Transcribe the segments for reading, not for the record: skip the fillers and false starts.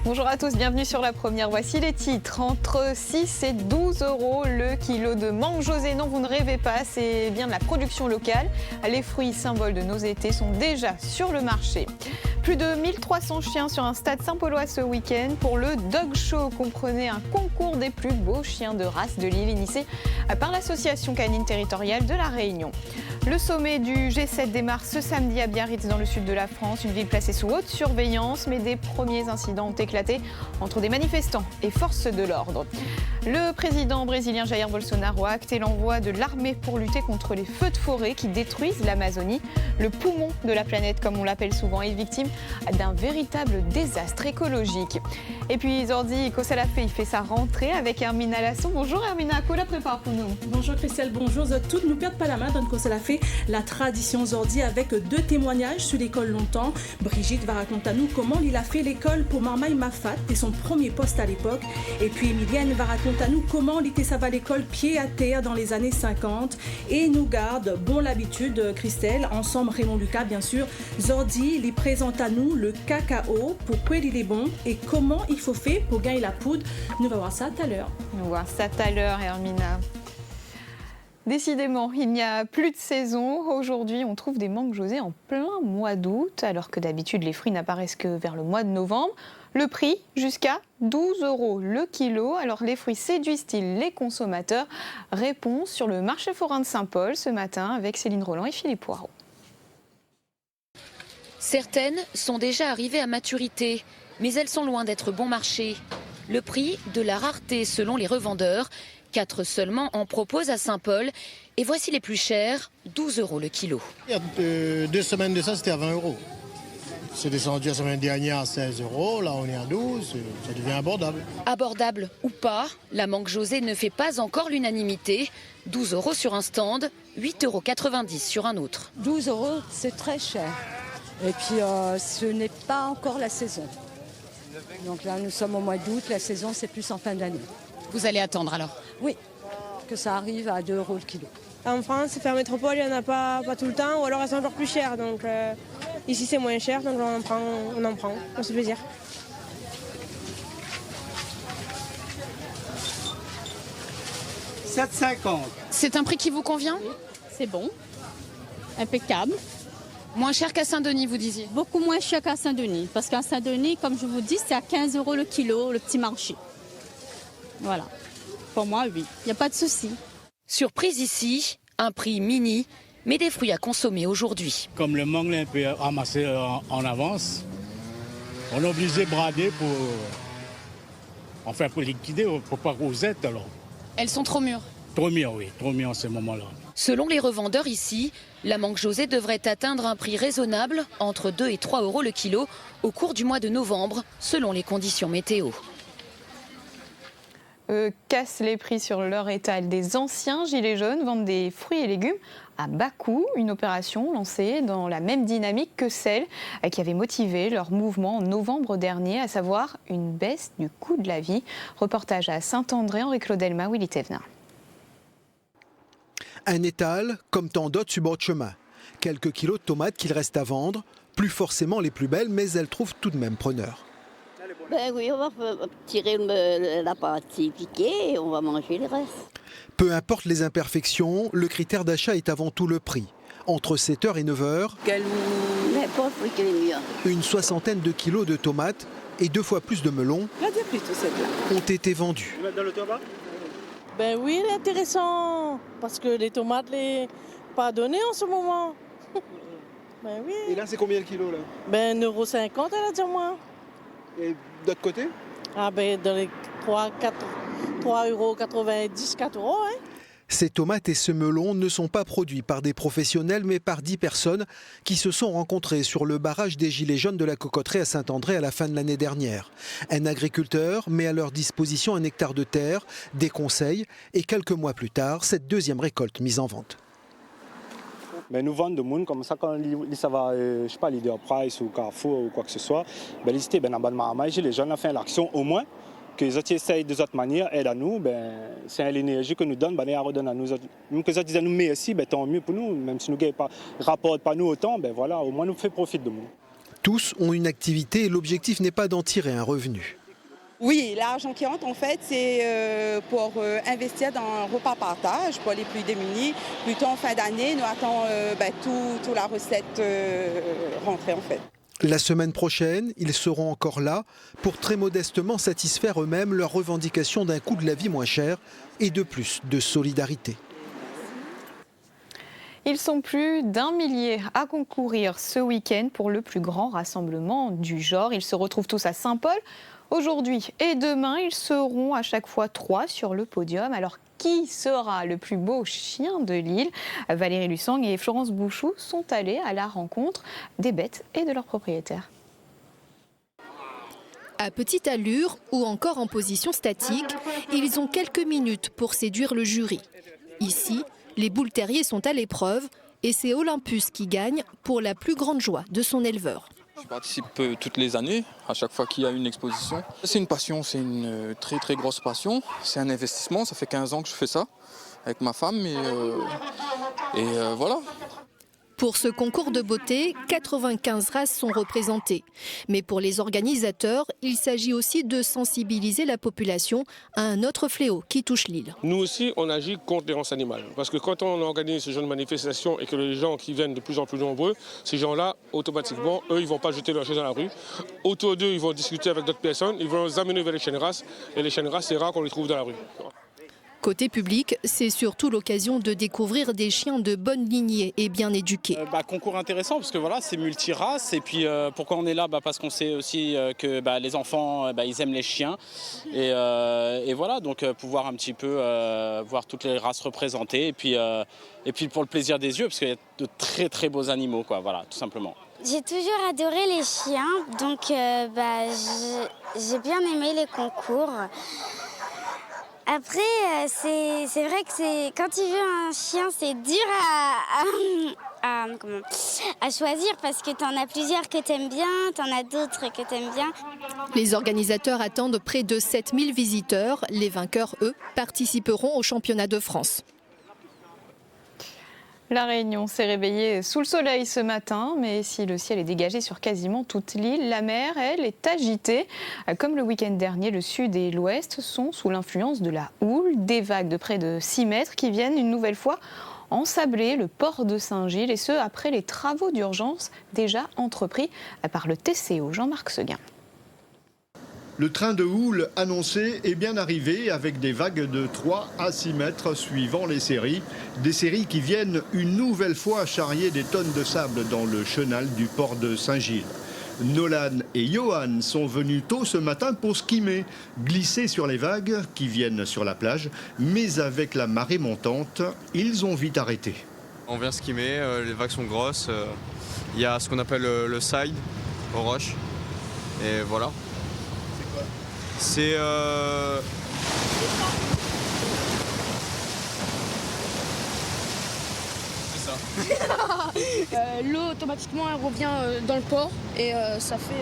Bonjour à tous, bienvenue sur La Première. Voici les titres. Entre 6 et 12 euros le kilo de mangue José. Non, vous ne rêvez pas, c'est bien de la production locale. Les fruits symboles de nos étés sont déjà sur le marché. Plus de 1300 chiens sur un stade Saint-Paulois ce week-end pour le Dog Show. Comprenez un concours des plus beaux chiens de race de l'île initié par l'association canine territoriale de La Réunion. Le sommet du G7 démarre ce samedi à Biarritz dans le sud de la France, une ville placée sous haute surveillance, mais des premiers incidents ont éclaté entre des manifestants et forces de l'ordre. Le président brésilien Jair Bolsonaro a acté l'envoi de l'armée pour lutter contre les feux de forêt qui détruisent l'Amazonie. Le poumon de la planète, comme on l'appelle souvent, est victime d'un véritable désastre écologique. Et puis Zordi Kossalafé, il fait sa rentrée avec Hermina Lasson. Bonjour Hermina, quoi la prépare pour nous? Bonjour Christelle, bonjour à toutes. Ne perdez pas la main dans Kossalafé, la tradition Zordi avec 2 témoignages sur l'école longtemps. Brigitte va raconter à nous comment il a fait l'école pour Marmaille Mafat et son premier poste à l'époque. Et puis Emilienne va raconter à nous comment il était ça va à l'école pied à terre dans les années 50. Et nous garde, bon l'habitude Christelle, ensemble Raymond Lucas bien sûr. Zordi les présente à nous le cacao, pourquoi il est bon et comment il faut faire pour gagner la poudre. Nous allons voir ça tout à l'heure. On va voir ça tout à l'heure Hermina. Décidément, il n'y a plus de saison. Aujourd'hui, on trouve des mangues José en plein mois d'août, alors que d'habitude, les fruits n'apparaissent que vers le mois de novembre. Le prix, jusqu'à 12 euros le kilo. Alors, les fruits séduisent-ils les consommateurs? Réponse sur le marché forain de Saint-Paul ce matin avec Céline Roland et Philippe Poirot. Certaines sont déjà arrivées à maturité, mais elles sont loin d'être bon marché. Le prix de la rareté selon les revendeurs. 4 seulement en proposent à Saint-Paul. Et voici les plus chers, 12 euros le kilo. Il y a 2 semaines de ça, c'était à 20 euros. C'est descendu la semaine dernière à 16 euros. Là, on est à 12. Ça devient abordable. Abordable ou pas, la mangue José ne fait pas encore l'unanimité. 12 euros sur un stand, 8,90 euros sur un autre. 12 euros, c'est très cher. Et puis, ce n'est pas encore la saison. Donc là, nous sommes au mois d'août. La saison, c'est plus en fin d'année. Vous allez attendre alors? Oui, que ça arrive à 2 euros le kilo. En France, en métropole, il n'y en a pas tout le temps, ou alors elles sont encore plus chères. Donc ici, c'est moins cher, donc on en prend, on se fait plaisir. €7,50. C'est un prix qui vous convient? C'est bon, impeccable. Moins cher qu'à Saint-Denis, vous disiez? Beaucoup moins cher qu'à Saint-Denis. Parce qu'à Saint-Denis, comme je vous dis, c'est à 15 euros le kilo, le petit marché. Voilà. Pour moi, oui. Il n'y a pas de souci. Surprise ici, un prix mini, mais des fruits à consommer aujourd'hui. Comme le mangue est un peu ramassé en avance, on est obligé de brader pour liquider, pour pas rosette alors. Elles sont trop mûres? Trop mûr, oui, trop mûr en ce moment-là. Selon les revendeurs ici, la mangue José devrait atteindre un prix raisonnable, entre 2 et 3 euros le kilo, au cours du mois de novembre, selon les conditions météo. Cassent les prix sur leur étal. Des anciens gilets jaunes vendent des fruits et légumes à bas coût, une opération lancée dans la même dynamique que celle qui avait motivé leur mouvement en novembre dernier, à savoir une baisse du coût de la vie. Reportage à Saint-André, Henri Claudelma, Willy Thévenin. Un étal comme tant d'autres sur bord de chemin. Quelques kilos de tomates qu'il reste à vendre, plus forcément les plus belles, mais elles trouvent tout de même preneur. Ben oui, on va tirer la partie piquée et on va manger le reste. Peu importe les imperfections, le critère d'achat est avant tout le prix. Entre 7h et 9h, N'importe qui est mieux. une soixantaine de kilos de tomates et 2 fois plus de melons ont été vendus. Ben oui, il est intéressant, parce que les tomates, pas données en ce moment. Ben oui. Et là, c'est combien le kilo là? Ben 1,50 €, elle a dit moins. Et d'autre côté? Ah ben dans les 3,90 €, 4 €, hein. Ces tomates et ce melon ne sont pas produits par des professionnels, mais par 10 personnes qui se sont rencontrées sur le barrage des Gilets jaunes de la Cocoterie à Saint-André à la fin de l'année dernière. Un agriculteur met à leur disposition un hectare de terre, des conseils et quelques mois plus tard, cette deuxième récolte mise en vente. Ben, nous vendons de monde comme ça quand ça va, je sais pas, Leader Price ou Carrefour ou quoi que ce soit. Ben, l'idée, ben, en bas de Marmaille, les jeunes ont fait l'action au moins. Que les autres essayent de cette manière, aident à nous, ben, c'est l'énergie que nous donne, ben, ils redonnent à nous. Même que les autres disent à nous merci, ben, tant mieux pour nous. Même si nous ne rapportent pas nous autant, ben, voilà, au moins nous fait profit de nous. Tous ont une activité et l'objectif n'est pas d'en tirer un revenu. Oui, l'argent qui rentre, en fait, c'est pour investir dans un repas partage pour les plus démunis. Plutôt en fin d'année, nous attendons toute la recette rentrée, en fait. La semaine prochaine, ils seront encore là pour très modestement satisfaire eux-mêmes leurs revendications d'un coût de la vie moins cher et de plus de solidarité. Ils sont plus d'1 millier à concourir ce week-end pour le plus grand rassemblement du genre. Ils se retrouvent tous à Saint-Paul. Aujourd'hui et demain, ils seront à chaque fois 3 sur le podium. Alors, qui sera le plus beau chien de l'île? Valérie Lussang et Florence Bouchou sont allées à la rencontre des bêtes et de leurs propriétaires. À petite allure ou encore en position statique, ils ont quelques minutes pour séduire le jury. Ici, les boules terriers sont à l'épreuve et c'est Olympus qui gagne pour la plus grande joie de son éleveur. Je participe toutes les années, à chaque fois qu'il y a une exposition. C'est une passion, c'est une très très grosse passion. C'est un investissement, ça fait 15 ans que je fais ça avec ma femme et voilà. Pour ce concours de beauté, 95 races sont représentées. Mais pour les organisateurs, il s'agit aussi de sensibiliser la population à un autre fléau qui touche l'île. Nous aussi, on agit contre l'errance animale. Parce que quand on organise ce genre de manifestation et que les gens qui viennent de plus en plus nombreux, ces gens-là, automatiquement, eux, ils ne vont pas jeter leurs choses dans la rue. Autour d'eux, ils vont discuter avec d'autres personnes, ils vont les amener vers les chiens de race. Et les chiens de race, c'est rare qu'on les trouve dans la rue. Côté public, c'est surtout l'occasion de découvrir des chiens de bonne lignée et bien éduqués. Concours intéressant parce que voilà, c'est multirace et puis pourquoi on est là parce qu'on sait aussi que les enfants ils aiment les chiens et voilà, donc pouvoir un petit peu voir toutes les races représentées et puis pour le plaisir des yeux parce qu'il y a de très très beaux animaux quoi, voilà, tout simplement. J'ai toujours adoré les chiens, donc j'ai bien aimé les concours. Après, c'est vrai que quand tu veux un chien, c'est dur à choisir parce que tu en as plusieurs que tu aimes bien, tu en as d'autres que tu aimes bien. Les organisateurs attendent près de 7000 visiteurs. Les vainqueurs, eux, participeront au championnat de France. La Réunion s'est réveillée sous le soleil ce matin, mais si le ciel est dégagé sur quasiment toute l'île, la mer, elle, est agitée. Comme le week-end dernier, le sud et l'ouest sont sous l'influence de la houle. Des vagues de près de 6 mètres qui viennent une nouvelle fois ensabler le port de Saint-Gilles, et ce, après les travaux d'urgence déjà entrepris par le TCO. Jean-Marc Seguin. Le train de houle annoncé est bien arrivé avec des vagues de 3 à 6 mètres suivant les séries. Des séries qui viennent une nouvelle fois charrier des tonnes de sable dans le chenal du port de Saint-Gilles. Nolan et Johan sont venus tôt ce matin pour skimer, glisser sur les vagues qui viennent sur la plage. Mais avec la marée montante, ils ont vite arrêté. On vient skimer, les vagues sont grosses. Il y a ce qu'on appelle le side aux roches. Et voilà. C'est l'eau automatiquement elle revient dans le port et ça fait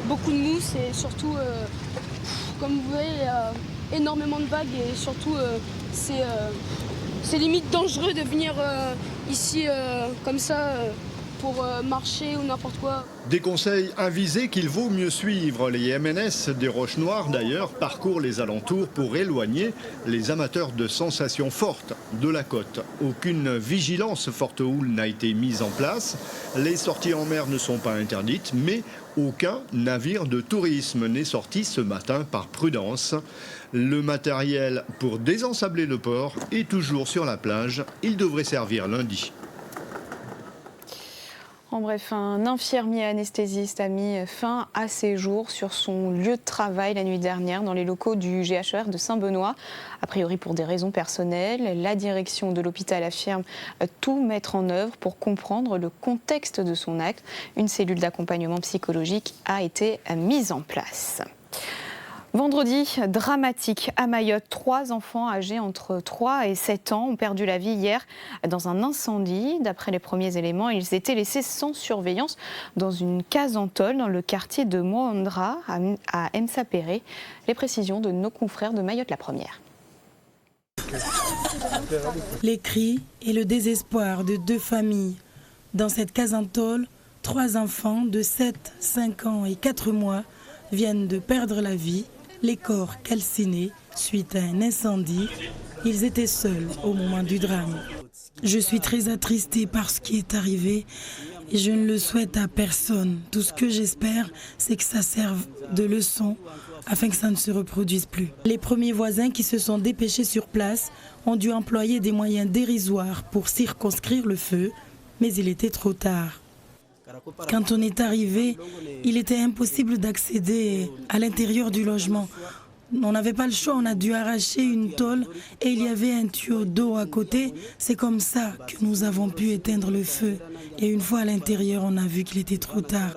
beaucoup de mousse et surtout comme vous voyez il y a énormément de vagues et surtout c'est limite dangereux de venir ici comme ça pour marcher ou n'importe quoi. Des conseils avisés qu'il vaut mieux suivre. Les MNS des Roches Noires, d'ailleurs, parcourent les alentours pour éloigner les amateurs de sensations fortes de la côte. Aucune vigilance forte houle n'a été mise en place. Les sorties en mer ne sont pas interdites, mais aucun navire de tourisme n'est sorti ce matin par prudence. Le matériel pour désensabler le port est toujours sur la plage. Il devrait servir lundi. En bref, un infirmier anesthésiste a mis fin à ses jours sur son lieu de travail la nuit dernière dans les locaux du GHR de Saint-Benoît. A priori pour des raisons personnelles, la direction de l'hôpital affirme tout mettre en œuvre pour comprendre le contexte de son acte. Une cellule d'accompagnement psychologique a été mise en place. Vendredi, dramatique à Mayotte. 3 enfants âgés entre 3 et 7 ans ont perdu la vie hier dans un incendie. D'après les premiers éléments, ils étaient laissés sans surveillance dans une case en tôle dans le quartier de Moandra à Msapéré. Les précisions de nos confrères de Mayotte la Première. Les cris et le désespoir de 2 familles dans cette case en tôle 3 enfants de 7, 5 ans et 4 mois viennent de perdre la vie, les corps calcinés suite à un incendie. Ils étaient seuls au moment du drame. Je suis très attristée par ce qui est arrivé et je ne le souhaite à personne. Tout ce que j'espère, c'est que ça serve de leçon afin que ça ne se reproduise plus. Les premiers voisins qui se sont dépêchés sur place ont dû employer des moyens dérisoires pour circonscrire le feu, mais il était trop tard. Quand on est arrivé, il était impossible d'accéder à l'intérieur du logement. On n'avait pas le choix, on a dû arracher une tôle et il y avait un tuyau d'eau à côté. C'est comme ça que nous avons pu éteindre le feu. Et une fois à l'intérieur, on a vu qu'il était trop tard.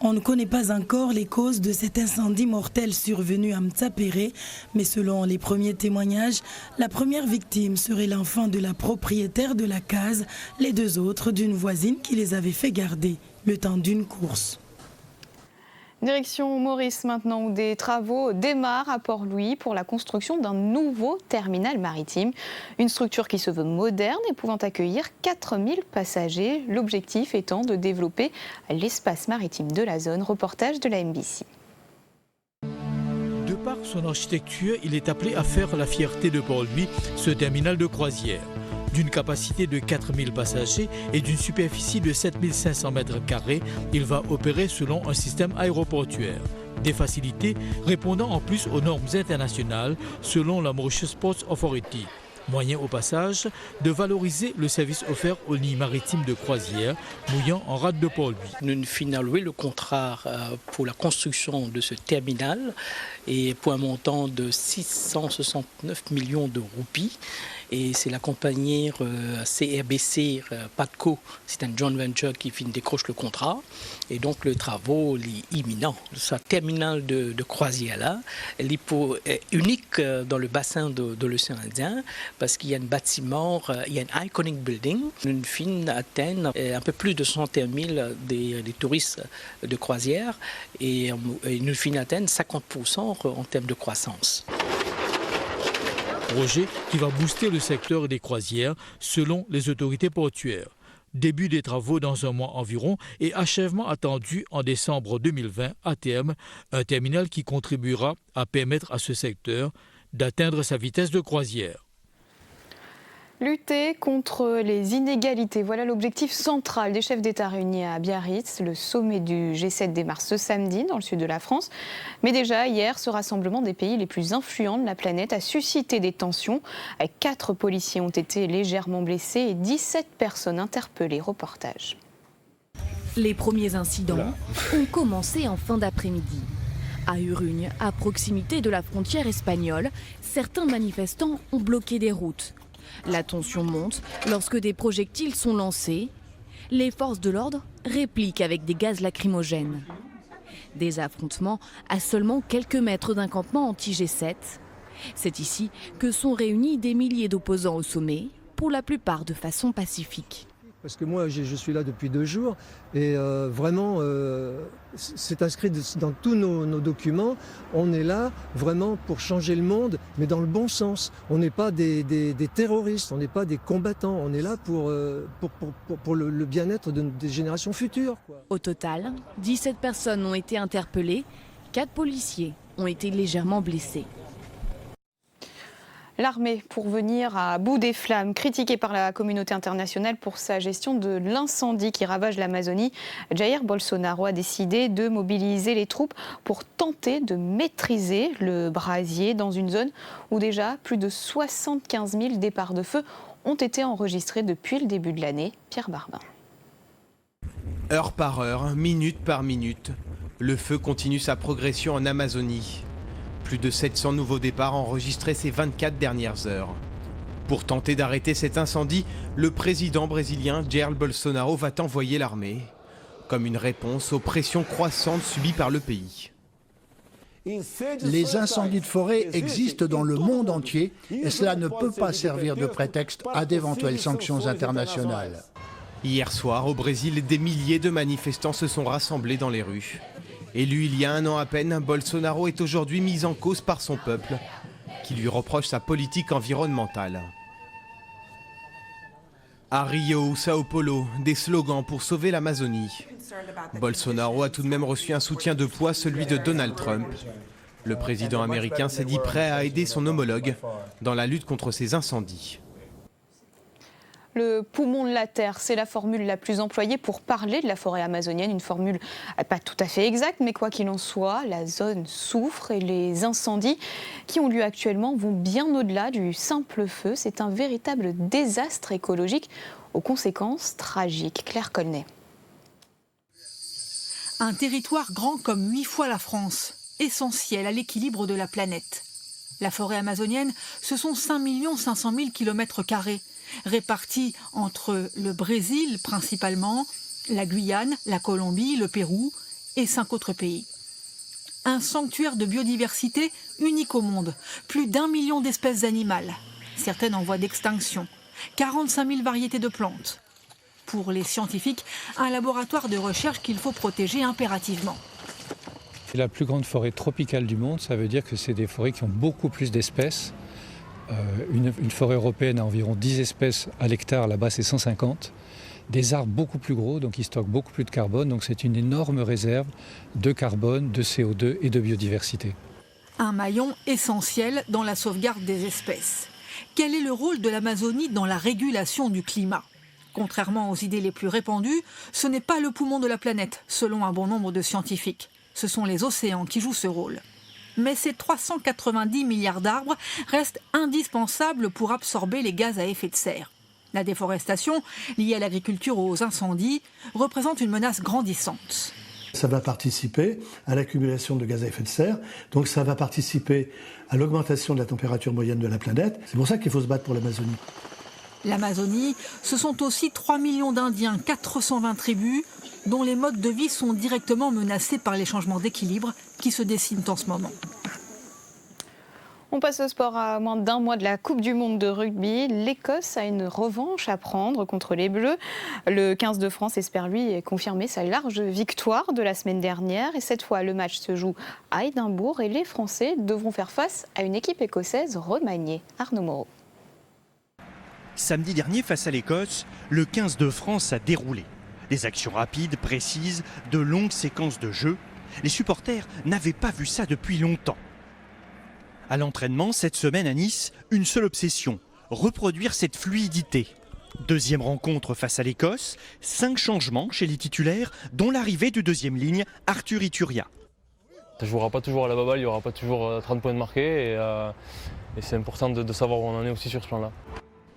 On ne connaît pas encore les causes de cet incendie mortel survenu à Mtsapéré, mais selon les premiers témoignages, la première victime serait l'enfant de la propriétaire de la case, les 2 autres d'une voisine qui les avait fait garder le temps d'une course. Direction Maurice maintenant, où des travaux démarrent à Port-Louis pour la construction d'un nouveau terminal maritime. Une structure qui se veut moderne et pouvant accueillir 4000 passagers. L'objectif étant de développer l'espace maritime de la zone. Reportage de la MBC. De par son architecture, il est appelé à faire la fierté de Port-Louis, ce terminal de croisière. D'une capacité de 4000 passagers et d'une superficie de 7500 m², il va opérer selon un système aéroportuaire. Des facilités répondant en plus aux normes internationales selon la Mauritius Ports Authority. Moyen au passage de valoriser le service offert aux lignes maritimes de croisière mouillant en rade de Port-Louis. Nous finons loué le contrat pour la construction de ce terminal et pour un montant de 669 millions de roupies. Et c'est la compagnie CRBC Patco, c'est un joint venture qui décroche le contrat. Et donc le travaux est imminent. Ce terminal de croisière là, elle est unique dans le bassin de l'océan Indien parce qu'il y a un bâtiment, il y a un iconic building. Une fin atteint un peu plus de 61 000 des touristes de croisière et une fin atteint 50% en termes de croissance. Projet qui va booster le secteur des croisières selon les autorités portuaires. Début des travaux dans un mois environ et achèvement attendu en décembre 2020 à terme, un terminal qui contribuera à permettre à ce secteur d'atteindre sa vitesse de croisière. Lutter contre les inégalités, voilà l'objectif central des chefs d'État réunis à Biarritz. Le sommet du G7 démarre ce samedi dans le sud de la France. Mais déjà, hier, ce rassemblement des pays les plus influents de la planète a suscité des tensions. 4 policiers ont été légèrement blessés et 17 personnes interpellées. Reportage. Les premiers incidents ont commencé en fin d'après-midi. À Urugne, à proximité de la frontière espagnole, certains manifestants ont bloqué des routes. La tension monte lorsque des projectiles sont lancés. Les forces de l'ordre répliquent avec des gaz lacrymogènes. Des affrontements à seulement quelques mètres d'un campement anti-G7. C'est ici que sont réunis des milliers d'opposants au sommet, pour la plupart de façon pacifique. Parce que moi, je suis là depuis 2 jours et vraiment, c'est inscrit dans tous nos documents. On est là vraiment pour changer le monde, mais dans le bon sens. On n'est pas des terroristes, on n'est pas des combattants. On est là pour le bien-être des générations futures, quoi. Au total, 17 personnes ont été interpellées, 4 policiers ont été légèrement blessés. L'armée pour venir à bout des flammes, critiquée par la communauté internationale pour sa gestion de l'incendie qui ravage l'Amazonie. Jair Bolsonaro a décidé de mobiliser les troupes pour tenter de maîtriser le brasier dans une zone où déjà plus de 75 000 départs de feu ont été enregistrés depuis le début de l'année. Pierre Barbin. Heure par heure, minute par minute, le feu continue sa progression en Amazonie. Plus de 700 nouveaux départs enregistrés ces 24 dernières heures. Pour tenter d'arrêter cet incendie, le président brésilien Jair Bolsonaro va envoyer l'armée, comme une réponse aux pressions croissantes subies par le pays. Les incendies de forêt existent dans le monde entier et cela ne peut pas servir de prétexte à d'éventuelles sanctions internationales. Hier soir, au Brésil, des milliers de manifestants se sont rassemblés dans les rues. Élu il y a 1 an à peine, Bolsonaro est aujourd'hui mis en cause par son peuple, qui lui reproche sa politique environnementale. À Rio ou Sao Paulo, des slogans pour sauver l'Amazonie. Bolsonaro a tout de même reçu un soutien de poids, celui de Donald Trump. Le président américain s'est dit prêt à aider son homologue dans la lutte contre ces incendies. Le poumon de la Terre, c'est la formule la plus employée pour parler de la forêt amazonienne. Une formule pas tout à fait exacte, mais quoi qu'il en soit, la zone souffre et les incendies qui ont lieu actuellement vont bien au-delà du simple feu. C'est un véritable désastre écologique aux conséquences tragiques. Claire Colnet. Un territoire grand comme 8 fois la France, essentiel à l'équilibre de la planète. La forêt amazonienne, ce sont 5 500 000 km², répartis entre le Brésil principalement, la Guyane, la Colombie, le Pérou et 5 autres pays. Un sanctuaire de biodiversité unique au monde, plus d'1 million d'espèces animales, certaines en voie d'extinction, 45 000 variétés de plantes. Pour les scientifiques, un laboratoire de recherche qu'il faut protéger impérativement. La plus grande forêt tropicale du monde, ça veut dire que c'est des forêts qui ont beaucoup plus d'espèces. Une forêt européenne a environ 10 espèces à l'hectare, là-bas c'est 150. Des arbres beaucoup plus gros, donc ils stockent beaucoup plus de carbone, donc c'est une énorme réserve de carbone, de CO2 et de biodiversité. Un maillon essentiel dans la sauvegarde des espèces. Quel est le rôle de l'Amazonie dans la régulation du climat ? Contrairement aux idées les plus répandues, ce n'est pas le poumon de la planète, selon un bon nombre de scientifiques. Ce sont les océans qui jouent ce rôle. Mais ces 390 milliards d'arbres restent indispensables pour absorber les gaz à effet de serre. La déforestation, liée à l'agriculture ou aux incendies, représente une menace grandissante. Ça va participer à l'accumulation de gaz à effet de serre, donc ça va participer à l'augmentation de la température moyenne de la planète. C'est pour ça qu'il faut se battre pour l'Amazonie. L'Amazonie, ce sont aussi 3 millions d'Indiens, 420 tribus, dont les modes de vie sont directement menacés par les changements d'équilibre qui se dessinent en ce moment. On passe au sport à moins d'1 mois de la Coupe du Monde de rugby. L'Écosse a une revanche à prendre contre les Bleus. Le 15 de France espère lui confirmer sa large victoire de la semaine dernière. Et cette fois, le match se joue à Édimbourg et les Français devront faire face à une équipe écossaise remaniée. Arnaud Moreau. Samedi dernier, face à l'Écosse, le 15 de France a déroulé. Des actions rapides, précises, de longues séquences de jeu. Les supporters n'avaient pas vu ça depuis longtemps. À l'entraînement, cette semaine à Nice, une seule obsession, reproduire cette fluidité. Deuxième rencontre face à l'Écosse, 5 changements chez les titulaires, dont l'arrivée du deuxième ligne, Arthur Ituria. Ça ne jouera pas toujours à la baballe, il n'y aura pas toujours 30 points de marqués et c'est important de savoir où on en est aussi sur ce plan-là.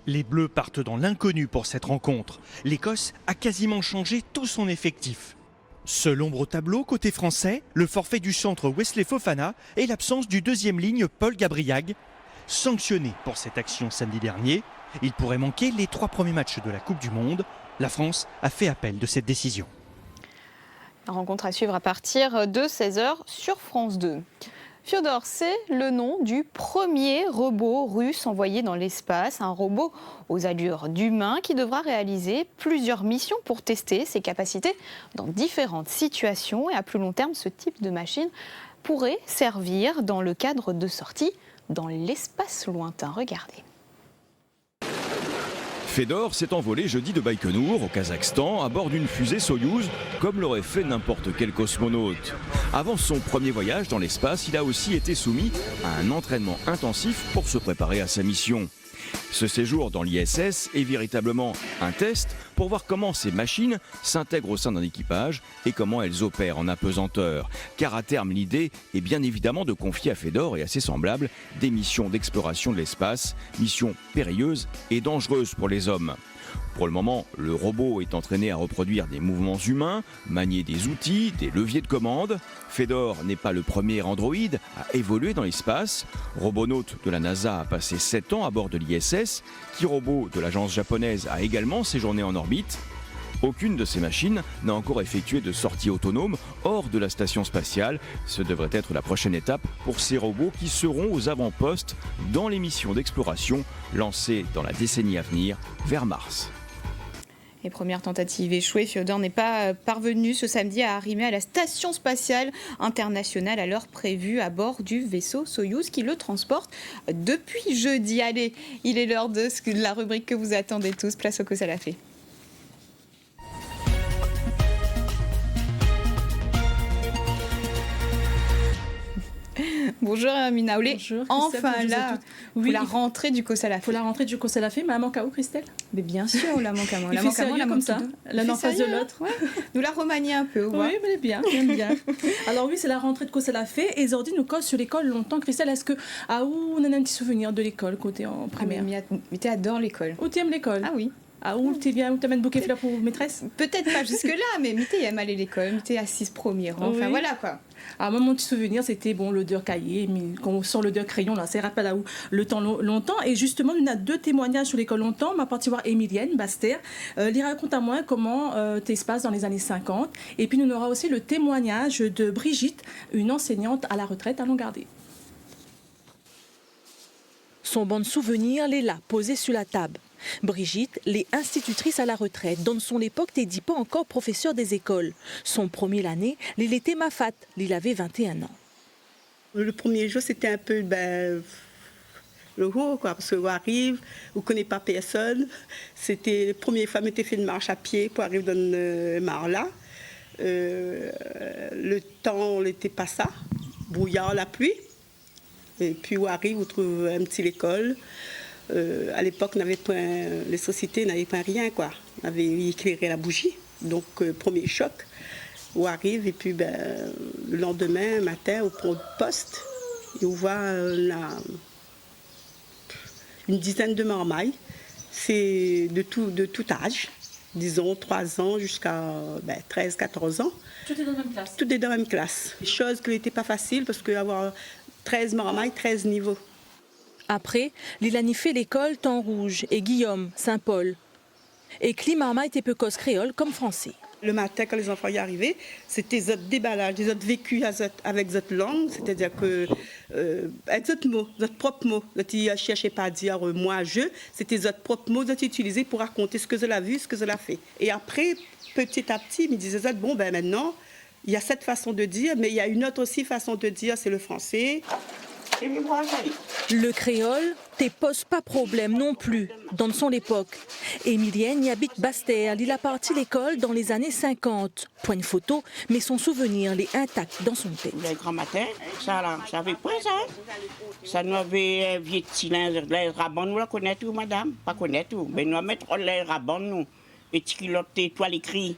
Les Bleus partent dans l'inconnu pour cette rencontre. L'Écosse a quasiment changé tout son effectif. Seul ombre au tableau côté français, le forfait du centre Wesley Fofana et l'absence du deuxième ligne Paul Gabriag. Sanctionné pour cette action samedi dernier, il pourrait manquer les 3 premiers matchs de la Coupe du Monde. La France a fait appel de cette décision. La rencontre à suivre à partir de 16h sur France 2. Fiodor, c'est le nom du premier robot russe envoyé dans l'espace, un robot aux allures d'humain qui devra réaliser plusieurs missions pour tester ses capacités dans différentes situations. Et à plus long terme, ce type de machine pourrait servir dans le cadre de sorties dans l'espace lointain. Regardez. Fedor s'est envolé jeudi de Baïkonour, au Kazakhstan, à bord d'une fusée Soyouz, comme l'aurait fait n'importe quel cosmonaute. Avant son premier voyage dans l'espace, il a aussi été soumis à un entraînement intensif pour se préparer à sa mission. Ce séjour dans l'ISS est véritablement un test pour voir comment ces machines s'intègrent au sein d'un équipage et comment elles opèrent en apesanteur. Car à terme, l'idée est bien évidemment de confier à Fedor et à ses semblables des missions d'exploration de l'espace, missions périlleuses et dangereuses pour les hommes. Pour le moment, le robot est entraîné à reproduire des mouvements humains, manier des outils, des leviers de commande. Fedor n'est pas le premier androïde à évoluer dans l'espace. Robonaute de la NASA a passé 7 ans à bord de l'ISS. Kirobo de l'agence japonaise a également séjourné en orbite. Aucune de ces machines n'a encore effectué de sortie autonome hors de la station spatiale. Ce devrait être la prochaine étape pour ces robots qui seront aux avant-postes dans les missions d'exploration lancées dans la décennie à venir vers Mars. Les premières tentatives échouées, Fiodor n'est pas parvenu ce samedi à arriver à la station spatiale internationale à l'heure prévue à bord du vaisseau Soyouz qui le transporte depuis jeudi. Allez, il est l'heure de la rubrique que vous attendez tous. Place au Que ça l'a fait. Bonjour Amina Oulé. Bonjour, enfin là, pour la rentrée du Que ça l'a fait. Pour la rentrée du Que ça l'a fait, mais elle manque à où, Christelle? Mais bien sûr, on la manque à moi. Il fait sérieux comme ça, l'un en face de l'autre. Ouais. Nous la remanier un peu. Oui, mais bien, bien. Alors oui, c'est la rentrée de Que ça l'a fait. Et Zordi nous colle sur l'école longtemps. Christelle, est-ce que où on a un petit souvenir de l'école côté en primaire? Mais tu adores l'école. Où tu aimes l'école? Ah oui. Ah, où tu amènes bouquet fleurs pour maîtresse? Peut-être pas jusque-là, mais tu aime aller à l'école, tu es assise premier rang, enfin voilà quoi. Ah, moi, mon petit souvenir, c'était l'odeur cahier, mais quand on sort l'odeur crayon, là, ça rappelle où le temps longtemps. Et justement, on a 2 témoignages sur l'école longtemps. Ma partie voir Emilienne Baster. Elle raconte à moi comment tu se passe dans les années 50. Et puis, nous aura aussi le témoignage de Brigitte, une enseignante à la retraite à Longardé. Son banc de souvenirs, elle est là, posée sur la table. Brigitte, les institutrice à la retraite, dans son époque, n'était pas encore professeur des écoles. Son premier l'année, il était mafat, il avait 21 ans. Le premier jour, c'était un peu le haut, quoi, parce qu'on arrive, on ne connaît pas personne. C'était la première fois que j'ai fait une marche à pied pour arriver dans le mar-là. Le temps n'était pas ça, brouillard, la pluie. Et puis on arrive, on trouve un petit école. À l'époque, les sociétés n'avaient pas rien, quoi. On avait éclairé la bougie, donc premier choc. On arrive et puis le lendemain matin, on prend le poste et on voit une dizaine de marmailles. C'est de tout âge, disons 3 ans jusqu'à 13-14 ans. Tout est dans la même classe? Tout est dans la même classe. Chose qui n'était pas facile parce qu'avoir 13 marmailles, 13 niveaux. Après, il a fait l'école Temps Rouge et Guillaume, Saint-Paul. Et Climarma était peu cause créole comme français. Le matin, quand les enfants y arrivaient, c'était des déballages, des autres vécus avec votre langue, c'est-à-dire que avec votre mot, votre propre mot. Ils ne cherchaient pas à dire moi, je, c'était votre propre mot utilisé pour raconter ce que vous avez vu, ce que vous avez fait. Et après, petit à petit, ils me disaient bon, maintenant, il y a cette façon de dire, mais il y a une autre aussi façon de dire, c'est le français. Le créole ne pose pas problème non plus dans son époque. Emilienne y habite Basse-Terre. Il a parti l'école dans les années 50. Point de photo, mais son souvenir est intact dans son tête. Le grand matin, ça avait pris ça. Ça nous avait un vieux cylindre. Les rabans, nous la connaissons tout, madame. Pas connaître tout. Mais nous mettons les rabans, nous. Petit culotte, toile écrit.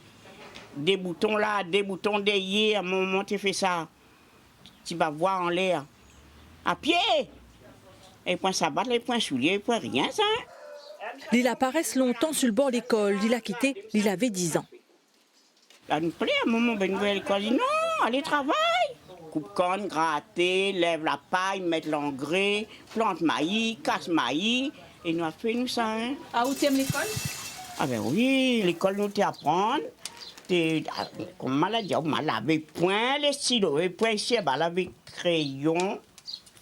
Des boutons là, des boutons derrière. À un moment, tu fais ça. Tu vas voir en l'air. À pied. Et point sabat, les points souliers, point rien, ça. Il apparaît longtemps sur le bord de l'école. Il a quitté, il avait 10 ans. Ça nous plaît, à un moment, ben, nouvelle école, dit non, allez, travaille. Coupe-corne, gratter, lève la paille, mettre l'engrais, plante maïs, casse maïs. Et nous avons fait nous ça. Hein. Ah, où tu aimes l'école? Ah ben oui, l'école nous t'apprendre. Comment on l'a dit, on avait point les stylos, et point ici, on avait crayon.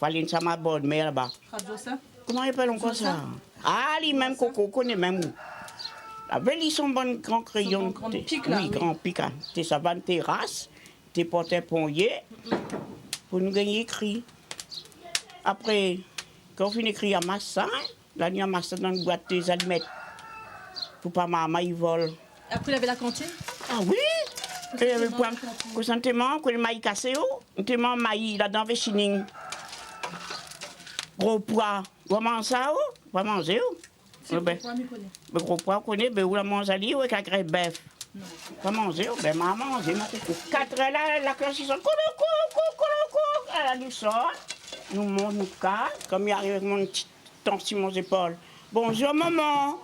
Fallait une ma bonne mère là-bas. Comment ils appellent encore ça? Ah, les mêmes coco, connaît même où. Avec ils sont bons grands crayons. Grand pic là. Oui, grand pic. T'es savane terrasse, t'es porté ponnier pour nous gagner écrit. Après, quand on finit écrit à massa, là, il y a massa dans une boîte des allumettes. Pour pas maman, ils volent. Après, il y avait la cantine? Ah oui! Il y avait point. Consentement, que le maïs cassé, on te ment maïs là dans le chining. Gros pois, vous mangez ça ou? Vous mangez où? Le gros pois, on connaît, mais où la mange ali ou avec la grève bœuf? Vous mangez où? Ben, maman, mangez mon coucou. 4 heures là, la classe, ils sont coucou. Elle nous sort, nous monte, nous casse, comme il arrive avec mon petit temps sur mon épaule. Bonjour, maman.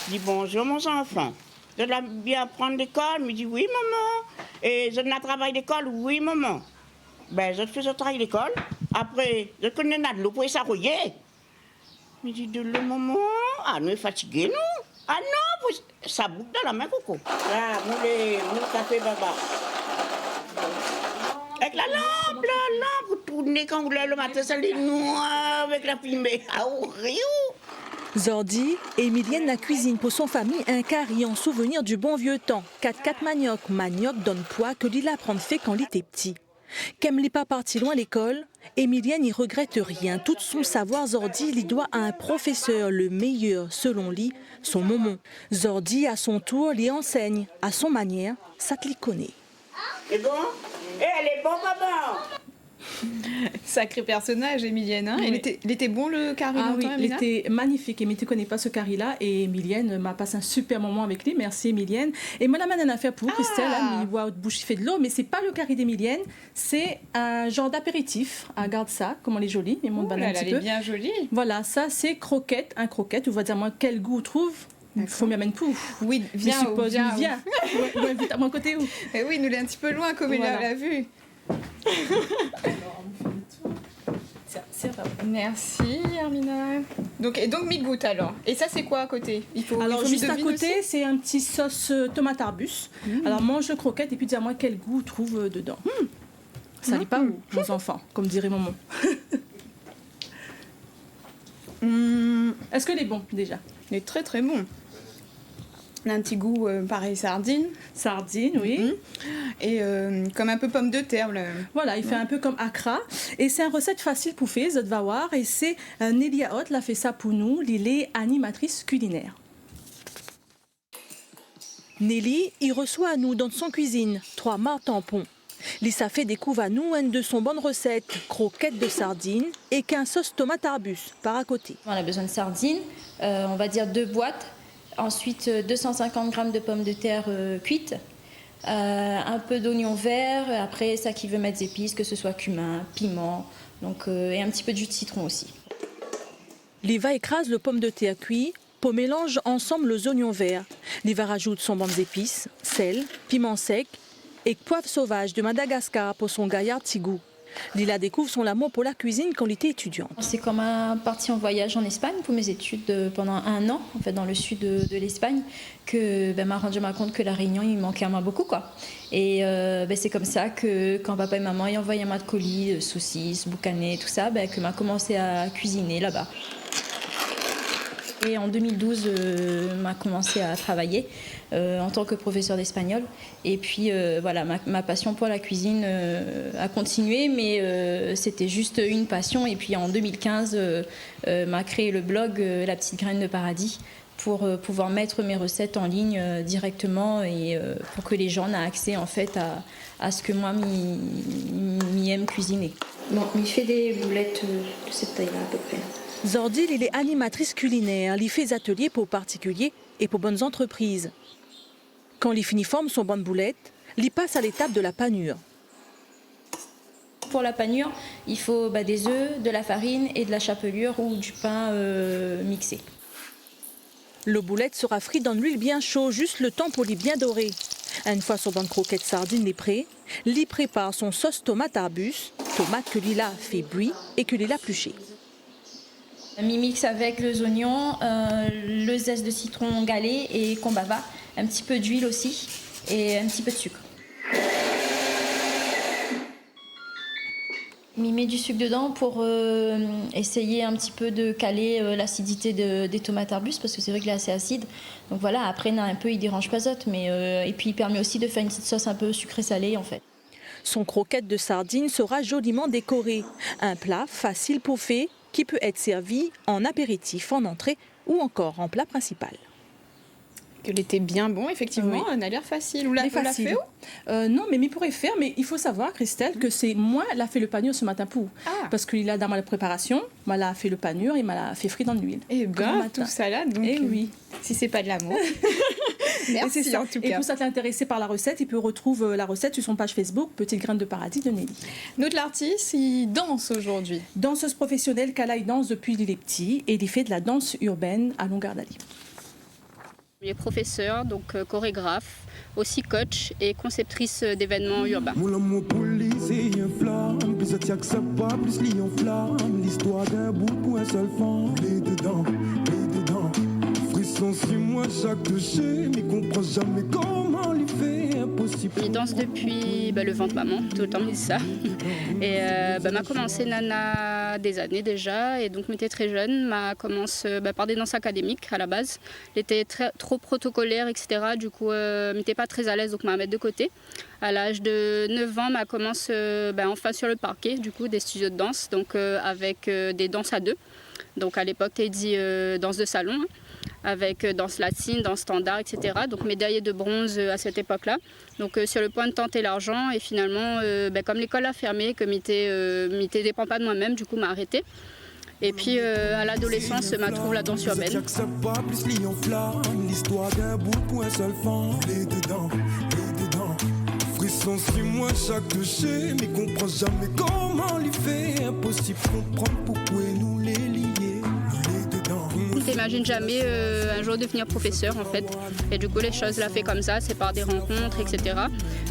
Je dis bonjour, mon enfant. Je dois bien prendre l'école, me dit oui, maman. Et je dois travailler d'école, oui, maman. Ben, je fais ce travail d'école. Après, je connais de l'eau pour s'arroyer. Je dis de l'eau, maman. Ah, nous sommes fatigués, nous. Ah non, ça boucle dans la main, coco. Là, nous, café, baba. Avec la lampe, vous tournez quand vous l'avez le matin, ça les noir avec la fumée. Ah, horrible. Zordi, Emilienne la cuisine pour son famille un curry en souvenir du bon vieux temps. 4-4 manioc donne poids que Lila apprend fait quand il était petit. Qu'elle n'est pas partie loin à l'école, Emilienne n'y regrette rien. Tout son savoir Zordi l'y doit à un professeur, le meilleur selon lui, son momon. Zordi à son tour l'y enseigne, à son manière, ça te l'y connaît. C'est bon? Elle est bon, maman! Sacré personnage, Emilienne. Hein, oui. Il était bon le curry longtemps, oui, il Emina? était magnifique. Emile, tu ne connais pas ce curry-là. Et Emilienne m'a passé un super moment avec lui. Merci, Emilienne. Et moi, la manne en a fait pour Christelle. Il voit bouche, il fait de l'eau. Mais ce n'est pas le curry d'Emilienne. C'est un genre d'apéritif. Regarde ça, comment elle est jolie. Les mondes un petit elle peu. est bien jolie. Voilà, ça, c'est croquette. Un croquette. On va dire, moi, quel goût trouve. Il faut m'y amener pour. Oui, viens. Viens. Ouais, à mon côté où? Et oui, nous l'est un petit peu loin, comme Voilà. il l'a vu. Merci Armina. Donc mi-goutte alors. Et ça c'est quoi à côté? Alors juste à côté c'est un petit sauce tomate arbus. Alors mange le croquette et puis dis-moi quel goût trouve dedans. Ça n'est pas où, nos enfants, comme dirait maman. Est-ce que il est bon déjà? Il est très très bon. On a un petit goût pareil sardine. Sardine, oui. Et comme un peu pomme de terre. Là. Voilà, il fait un peu comme Accra. Et c'est une recette facile pour faire, vous allez voir. Et c'est Nelly Haot, elle a fait ça pour nous. Elle est animatrice culinaire. Nelly, il reçoit à nous dans son cuisine 3 marcs tampons. Lisa fait découvrir à nous une de son bonne recette, croquettes de sardines et qu'un sauce tomate arbus par à côté. On a besoin de sardines, on va dire 2 boîtes. Ensuite, 250 g de pommes de terre cuites, un peu d'oignon vert, après ça qui veut mettre des épices, que ce soit cumin, piment, donc, et un petit peu de jus de citron aussi. Liva écrase le pomme de terre cuit pour mélange ensemble les oignons verts. Liva rajoute son bonnes épices, sel, piment sec et poivre sauvage de Madagascar pour son gaillard petit goût. Lila découvre son amour pour la cuisine quand elle était étudiante. C'est comme un parti en voyage en Espagne pour mes études pendant 1 an, en fait, dans le sud de l'Espagne, que m'a rendu compte que la Réunion, il manquait à moi beaucoup, quoi. Et c'est comme ça que quand papa et maman ont envoyé un de colis, saucisses, boucanets, tout ça, que m'a commencé à cuisiner là-bas. Et en 2012, m'a commencé à travailler en tant que professeur d'espagnol. Et puis voilà, ma passion pour la cuisine a continué, mais c'était juste une passion. Et puis en 2015, m'a créé le blog La Petite Graine de Paradis pour pouvoir mettre mes recettes en ligne directement et pour que les gens aient accès en fait à ce que moi m'y aime cuisiner. Bon, il fait des boulettes de cette taille-là à peu près. Zordi, il est animatrice culinaire. Il fait des ateliers pour particuliers et pour bonnes entreprises. Quand il finit forme son bonne boulette, il passe à l'étape de la panure. Pour la panure, il faut des œufs, de la farine et de la chapelure ou du pain mixé. Le boulette sera frit dans l'huile bien chaude, juste le temps pour les bien dorer. Une fois son bonne croquette sardine est prêt, il prépare son sauce tomate arbus, tomate que Lila fait bouillir et que Lila pluché. Mi mixe avec les oignons, le zeste de citron galé et combava, un petit peu d'huile aussi et un petit peu de sucre. Mi met du sucre dedans pour essayer un petit peu de caler l'acidité des tomates arbus parce que c'est vrai qu'il est assez acide. Donc voilà, après un peu il dérange pas d'autres, mais et puis il permet aussi de faire une petite sauce un peu sucrée-salée en fait. Son croquette de sardine sera joliment décorée. Un plat facile pour faire qui peut être servi en apéritif, en entrée ou encore en plat principal. Que était bien bon, effectivement, on a l'air facile. Vous l'avez fait où non, mais il pourrait faire, mais il faut savoir, Christelle, que c'est moi qui a fait le panure ce matin pour. Parce qu'il a dans ma préparation, moi l'a fait le panure et m'a fait frire dans l'huile. Et tout ça là, donc oui. Si c'est pas de l'amour. Merci en tout cas. Et pour ça t'es intéressé par la recette, il peut retrouver la recette sur son page Facebook, Petite Graine de Paradis de Nelly. Notre l'artiste, il danse aujourd'hui. Danseuse professionnelle, Kala, danse depuis qu'il est petit et il fait de la danse urbaine à Longueur-d'Ali. Il est professeur, donc chorégraphe, aussi coach et conceptrice d'événements urbains. Je danse depuis le ventre maman, tout le temps on dit ça. Et m'a commencé Nana des années déjà, et donc m'était très jeune, m'a commencé par des danses académiques à la base. Elle était trop protocolaire, etc. Du coup, m'était pas très à l'aise, donc m'a mettre de côté. À l'âge de 9 ans, m'a commencé enfin sur le parquet, du coup, des studios de danse, donc avec des danses à deux. Donc à l'époque, t'es dit danse de salon, hein, avec danse latine, danse standard, etc. Donc médaillée de bronze à cette époque-là. Donc sur le point de tenter l'argent, et finalement, comme l'école a fermé, que m'était dépend pas de moi-même, du coup m'a arrêté. Et puis à l'adolescence, m'a trouvé la danse urbaine. T'imagines jamais un jour devenir professeur en fait, et du coup les choses l'a fait comme ça, c'est par des rencontres, etc.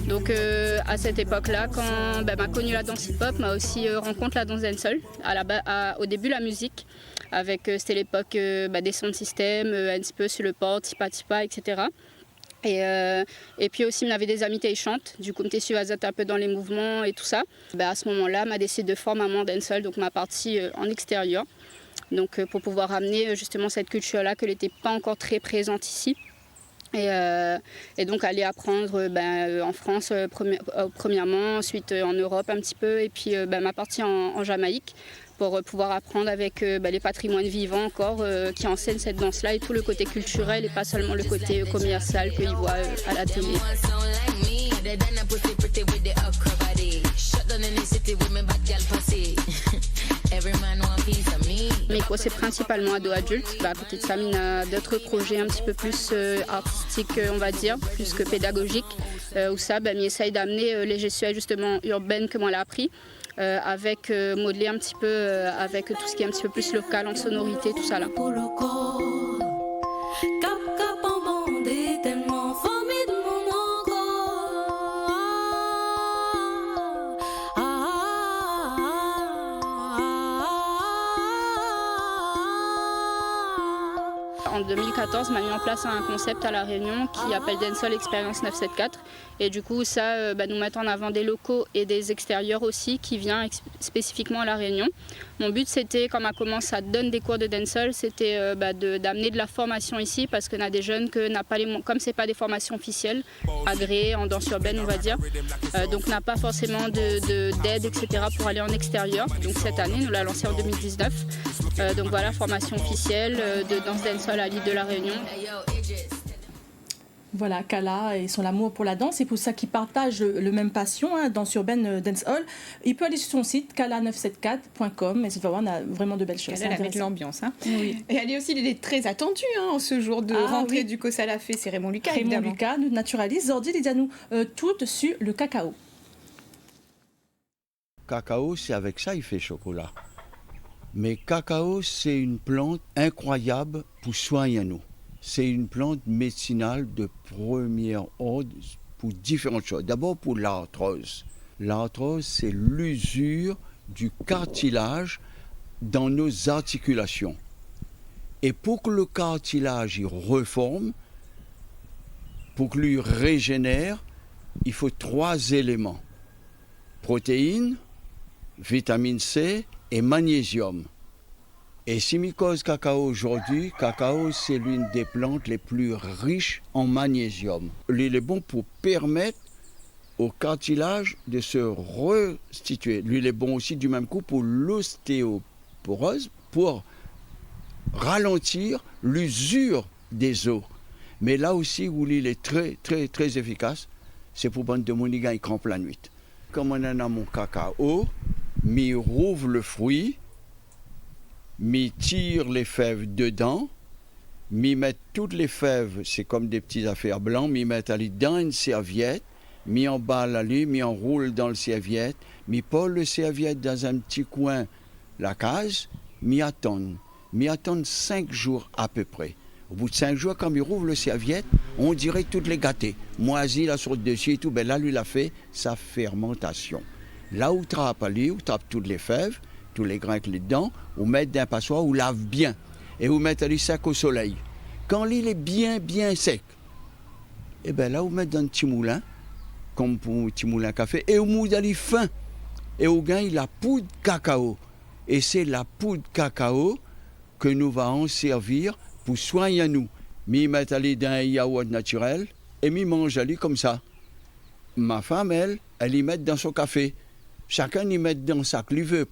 Donc à cette époque-là, quand m'a connu la danse hip-hop, m'a aussi rencontré la danse dancehall. Au début la musique, avec c'était l'époque des sound systems, un petit peu sur le port, Tipa Tipa, etc. Et puis aussi, on avait des amis qui chantent, du coup, je suis un peu dans les mouvements et tout ça. À ce moment-là, m'a décidé de former maman dancehall, donc ma partie en extérieur. Donc pour pouvoir amener justement cette culture-là, qu'elle n'était pas encore très présente ici. Et donc aller apprendre en France premièrement, ensuite en Europe un petit peu, et puis ma partie en Jamaïque, pour pouvoir apprendre avec les patrimoines vivants encore qui enseignent cette danse-là, et tout le côté culturel et pas seulement le côté commercial qu'ils voient à la télé. Mes cours, c'est principalement ado-adulte. À côté de ça, il y a d'autres projets un petit peu plus artistiques, on va dire, plus que pédagogiques, où ça, il essaye d'amener les gestuels justement urbaines que moi j'ai appris, avec modeler un petit peu avec tout ce qui est un petit peu plus local en sonorité, tout ça là. En 2014, m'a mis en place un concept à La Réunion qui appelle Dancehall Experience 974. Et du coup, ça, nous mettre en avant des locaux et des extérieurs aussi qui viennent spécifiquement à La Réunion. Mon but, c'était, quand on commence à donner des cours de dancehall, c'était d'amener de la formation ici, parce qu'on a des jeunes que n'a pas comme c'est pas des formations officielles, agréées en danse urbaine, on va dire, donc n'a pas forcément d'aide, etc. pour aller en extérieur. Donc cette année, nous l'a lancé en 2019. Donc voilà, formation officielle de danse dancehall à l'île de La Réunion. Voilà, Kala et son amour pour la danse, c'est pour ça qu'il partage le même passion, danse urbaine, dancehall. Il peut aller sur son site kala974.com, et c'est vraiment, on a vraiment de belles choses. Elle avec l'ambiance. Oui. Et elle est aussi très attendue en ce jour de rentrée du Cosalafé, c'est Raymond Lucas. Raymond Lucas nous naturalise. Zordi, dis-nous tout sur le cacao. Cacao, c'est avec ça il fait chocolat. Mais cacao, c'est une plante incroyable pour soigner nous. C'est une plante médicinale de premier ordre pour différentes choses. D'abord pour l'arthrose. L'arthrose, c'est l'usure du cartilage dans nos articulations. Et pour que le cartilage y reforme, pour que lui régénère, il faut 3 éléments. Protéines, vitamine C et magnésium. Et si je cause cacao aujourd'hui, cacao c'est l'une des plantes les plus riches en magnésium. Il est bon pour permettre au cartilage de se restituer. Lui, il est bon aussi du même coup pour l'ostéoporose, pour ralentir l'usure des os. Mais là aussi où il est très efficace, c'est pour bande de moniga qui crampe la nuit. Comme on en a mon cacao, m'y rouvre le fruit, m'y tire les fèves dedans, m'y mettre toutes les fèves, c'est comme des petites affaires blancs, m'y mettre dans une serviette, m'y emballe à lui, m'y enroule dans le serviette, m'y pose le serviette dans un petit coin, la case, m'y attend 5 jours à peu près. Au bout de 5 jours, quand il rouvre le serviette, on dirait toutes les gâtées, moisies là sur le dessus et tout, ben là lui il a fait sa fermentation. Là où trappe à lui, où trappe toutes les fèves, tous les grains avec les dents, ou mettre d'un passoire, ou lave bien. Et vous mettez les sacs au soleil. Quand l'île est bien sec, et bien là, vous mettez dans un petit moulin, comme pour un petit moulin à café, et vous allez fin. Et vous gagnez la poudre de cacao. Et c'est la poudre de cacao que nous allons servir pour soigner nous. Mais mettre aller dans un yaourt naturel et m'y mange aller comme ça. Ma femme, elle y met dans son café. Chacun y met dans sa cluve.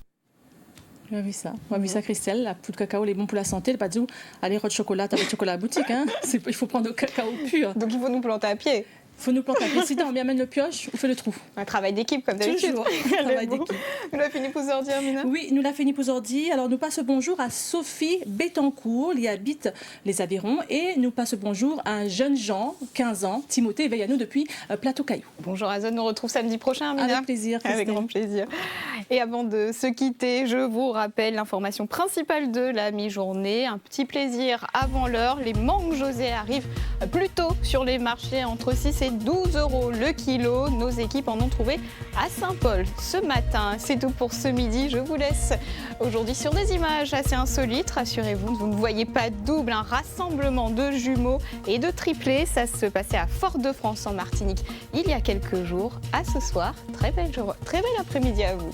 On a vu ça, Christelle, la poudre de cacao, elle est bonne pour la santé. Elle pas dit, allez, de chocolat, avec chocolat à boutique. Hein. Il faut prendre le cacao pur. Donc il faut nous planter à pied. Il faut nous planter à pied. Si on amène le pioche, on fait le trou. Un travail d'équipe, comme d'habitude. Toujours, un travail d'équipe. Nous l'a fini Pouzordi, Amina? Oui, nous l'a fini Pouzordi. Alors nous passons bonjour à Sophie Bettencourt, qui habite les Aveyron. Et nous passons bonjour à un jeune Jean, 15 ans, Timothée, veille à nous depuis Plateau Caillou. Bonjour Azon, nous retrouve samedi prochain, Amina. Avec plaisir, Christelle. Avec grand plaisir. Et avant de se quitter, je vous rappelle l'information principale de la mi-journée. Un petit plaisir avant l'heure. Les mangues José arrivent plus tôt sur les marchés, entre 6 et 12 euros le kilo. Nos équipes en ont trouvé à Saint-Paul ce matin. C'est tout pour ce midi. Je vous laisse aujourd'hui sur des images assez insolites. Rassurez-vous, vous ne voyez pas double. Un rassemblement de jumeaux et de triplés. Ça se passait à Fort-de-France en Martinique il y a quelques jours. À ce soir. Très bel après-midi à vous.